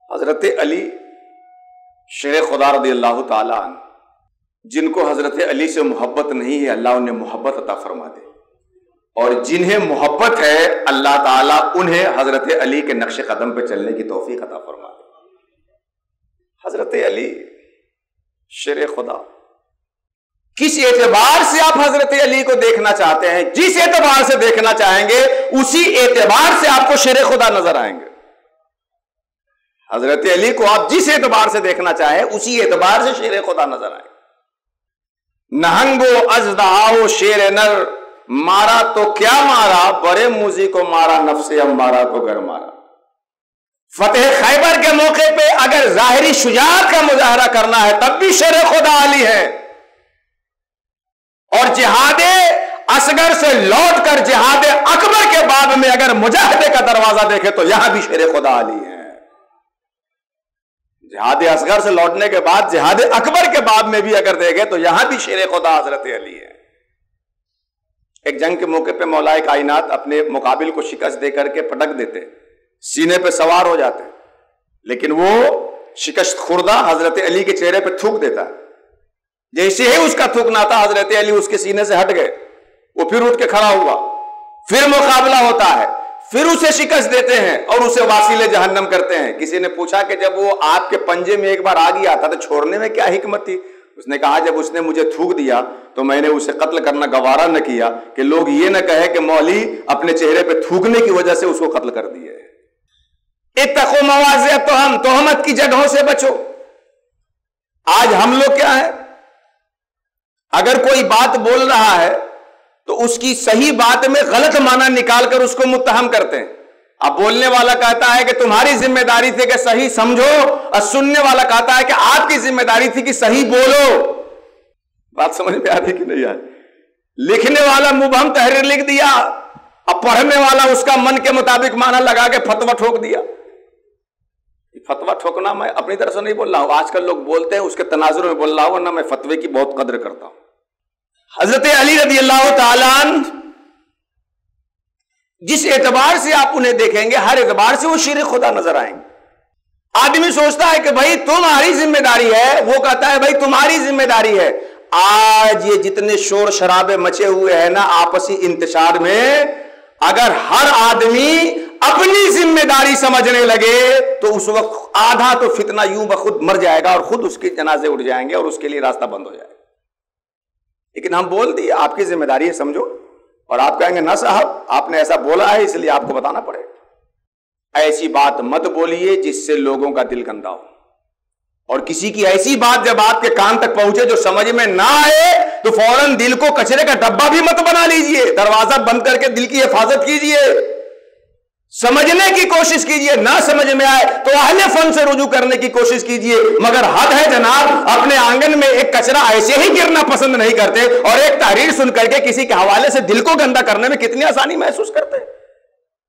हजरत अली शेर खुदा रज़ियल्लाहु ताला अन्हु, जिनको हजरत अली से मोहब्बत नहीं है अल्लाह उन्हें मोहब्बत अता फरमा दे, और जिन्हें मोहब्बत है अल्लाह ताला उन्हें हजरत अली के नक्शे कदम पे चलने की तौफीक अता फरमा दे। हजरत अली शेर खुदा, किस एतबार से आप हजरत अली को देखना चाहते हैं, जिस एतबार से देखना चाहेंगे उसी एतबार से आपको शेर खुदा नजर आएंगे। हजरत अली को आप जिस एतबार से देखना चाहें उसी एतबार से शेर खुदा नजर आएंगे। नहंगो अजदाओ शेर नर, मारा तो क्या मारा, बड़े मुजी को मारा, नफ्से अम्मारा को घर मारा। फतेह खैबर के मौके पे अगर जाहिरी शुजाअत का मुजाहरा करना है तब भी शेर खुदा अली है, और जिहादे असगर से लौटकर जिहादे अकबर के बाद में अगर मुजाहिदे का दरवाजा देखे तो यहां भी शेर खुदा अली है। जिहादे असगर से लौटने के बाद जिहादे अकबर के बाद में भी अगर देखे तो यहां भी शेर खुदा हजरत अली है। एक जंग के मौके पे मौलाए कायनात अपने मुकाबिल को शिकस्त देकर के पटक देते, सीने पे सवार हो जाते, लेकिन वो शिकस्त खुर्दा हजरत अली के चेहरे पे थूक देता है। जैसे ही उसका थूकना था हजरत अली उसके सीने से हट गए, वो फिर उठ के खड़ा हुआ, फिर मुकाबला होता है, फिर उसे शिकस्त देते हैं और उसे वासीले जहन्नम करते हैं। किसी ने पूछा कि जब वो आपके पंजे में एक बार आ गया था तो छोड़ने में क्या हिकमत थी? उसने कहा जब उसने मुझे थूक दिया तो मैंने उसे कत्ल करना गवारा न किया कि लोग ये न कहे कि मौली अपने चेहरे पे थूकने की वजह से उसको कत्ल कर दिए। इत्तक़ू मवाज़िअ तुहम, तोहमत की जगहों से बचो। आज हम लोग क्या है, अगर कोई बात बोल रहा है तो उसकी सही बात में गलत माना निकालकर उसको मुत्तहम करते हैं। अब बोलने वाला कहता है कि तुम्हारी जिम्मेदारी थी कि सही समझो, और सुनने वाला कहता है कि आपकी जिम्मेदारी थी कि सही बोलो। बात समझ में आती कि नहीं आई? लिखने वाला मुबहम तहरीर लिख दिया, अब पढ़ने वाला उसका मन के मुताबिक माना लगा के फतवा ठोक दिया। फतवा ठोकना मैं अपनी तरफ से नहीं बोल रहा हूं, आजकल लोग बोलते हैं उसके तनाजुर में बोल रहा हूं, वरना मैं फतवे की बहुत कदर करता हूं। हजरत अली रज़ियल्लाहु ताला अन्हु, जिस एतबार से आप उन्हें देखेंगे हर एतबार से वो शेर खुदा नजर आएंगे। आदमी सोचता है कि भाई तुम्हारी जिम्मेदारी है, वो कहता है भाई तुम्हारी जिम्मेदारी है। आज ये जितने शोर शराबे मचे हुए हैं ना आपसी इंतशार में, अगर हर आदमी अपनी जिम्मेदारी समझने लगे तो उस वक्त आधा तो फितना यूं बखुद मर जाएगा और खुद उसके जनाजे उठ जाएंगे और उसके लिए रास्ता बंद हो जाएगा। लेकिन हम बोल दिए आपकी जिम्मेदारी है समझो, और आप कहेंगे ना साहब आपने ऐसा बोला है इसलिए आपको बताना पड़ेगा। ऐसी बात मत बोलिए जिससे लोगों का दिल गंदा हो, और किसी की ऐसी बात जब आपके कान तक पहुंचे जो समझ में ना आए तो फौरन दिल को कचरे का डब्बा भी मत बना लीजिए, दरवाजा बंद करके दिल की हिफाजत कीजिए, समझने की कोशिश कीजिए। ना समझ में आए तो अहले फन से रुजू करने की कोशिश कीजिए। मगर हद है जनाब, अपने आंगन में एक कचरा ऐसे ही गिरना पसंद नहीं करते, और एक तहरीर सुन करके किसी के हवाले से दिल को गंदा करने में कितनी आसानी महसूस करते हैं।